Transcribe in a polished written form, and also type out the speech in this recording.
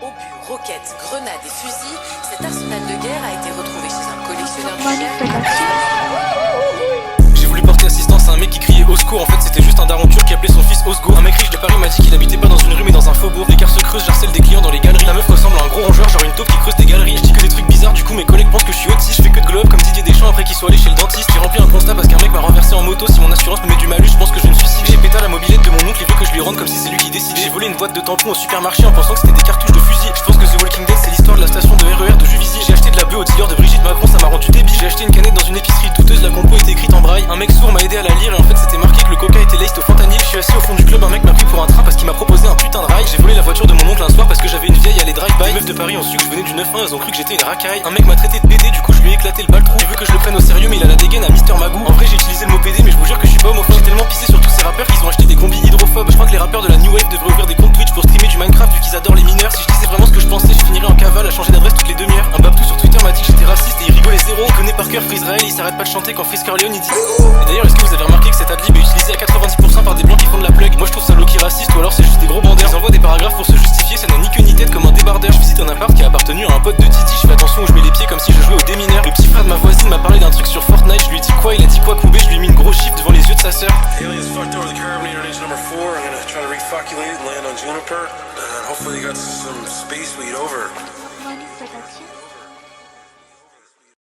Obus, roquettes, grenades et fusils, cet arsenal de guerre a été retrouvé chez un collectionneur de chair. J'ai voulu porter assistance à un mec qui criait au secours. En fait c'était juste un daron turc qui appelait son fils Osgour. Un mec riche de Paris m'a dit qu'il habitait pas dans une rue mais dans un faubourg. L'écart se creuse, j'harcèle des clients dans les galeries. La meuf ressemble à un gros rongeur, genre une taupe qui creuse des galeries. Je dis que des trucs bizarres, du coup mes collègues pensent que je suis autiste. Je fais que de globe comme Didier Deschamps après qu'il soit allé chez le dentiste. J'ai rempli un constat parce qu'un mec m'a renversé en moto. Si mon assurance me met du malus, je pense que je vais me suicider. J'ai pété la mobilette de mon oncle, il veut que je lui rende comme si c'est lui qui décidait. J'ai volé une boîte de tampons au supermarché en pensant que c'était des cartouches de fusil. Je pense que The Walking Dead c'est l'histoire de la station de RER de Juvisy. J'ai acheté de la bœuf au dealer de Brigitte Macron, ça m'a rendu débile. J'ai acheté une canette dans une épicerie douteuse, la compo était écrite en braille. Un mec sourd m'a aidé à la lire et en fait c'était marqué que le coca était laced au fentanyl. Je suis assis au fond du club, un mec m'a pris pour un train parce qu'il m'a proposé un putain de rail. J'ai volé la voiture de mon oncle un soir parce que j'avais une vieille à les drive-by. Les meufs de Paris ont su que je venais du 9-1, elles ont cru que j'étais une racaille. Un mec m'a traité de PD, du coup je lui ai éclaté le bal-trou. Il veut que je le prenne au sérieux mais il a la dégaine à Mister Magoo. En vrai j'ai utilisé le mot PD mais je vous jure que je suis pas homophobe. J'ai tellement pissé sur tous ces rappeurs qu'ils ont acheté des combis hydrophobes. Je crois que les rappeurs de la New Wave devraient ouvrir des comptes Twitch pour streamer du Minecraft vu qu'ils adorent les mineurs. Si je disais vraiment ce que je pensais, je finirais en cavale à changer d'adresse toutes les demi-heures. Un babtou sur Twitter m'a dit que j'étais raciste et il rigolait zéro. Il connaît par cœur Freezrael, il s'arrête pas de chanter quand Freeze Corleone il dit. Et d'ailleurs est-ce que vous avez remarqué que cet adlib est utilisé à 90% par des blancs qui font de la plug? Moi je trouve ça low-key raciste ou alors c'est juste des gros bandeurs. Ils envoient des paragraphes pour se justifier, ça n'a ni queue ni tête comme un débardeur. Je visite un appart qui a appartenu à un pote de Titi, je fais attention où je mets les pieds comme si je jouais au démineur. Le petit frère de ma voisine m'a parlé d'un truc sur Fortnite, je lui ai dit quoi, il a dit quoi Koubé, je lui ai mis une grosse chiffre devant les yeux de sa sœur. Aliens fucked over the Carbonator Age number 4. I'm gonna try to refoculate and land on Juniper. And hopefully you got some space weed over. Manipulation.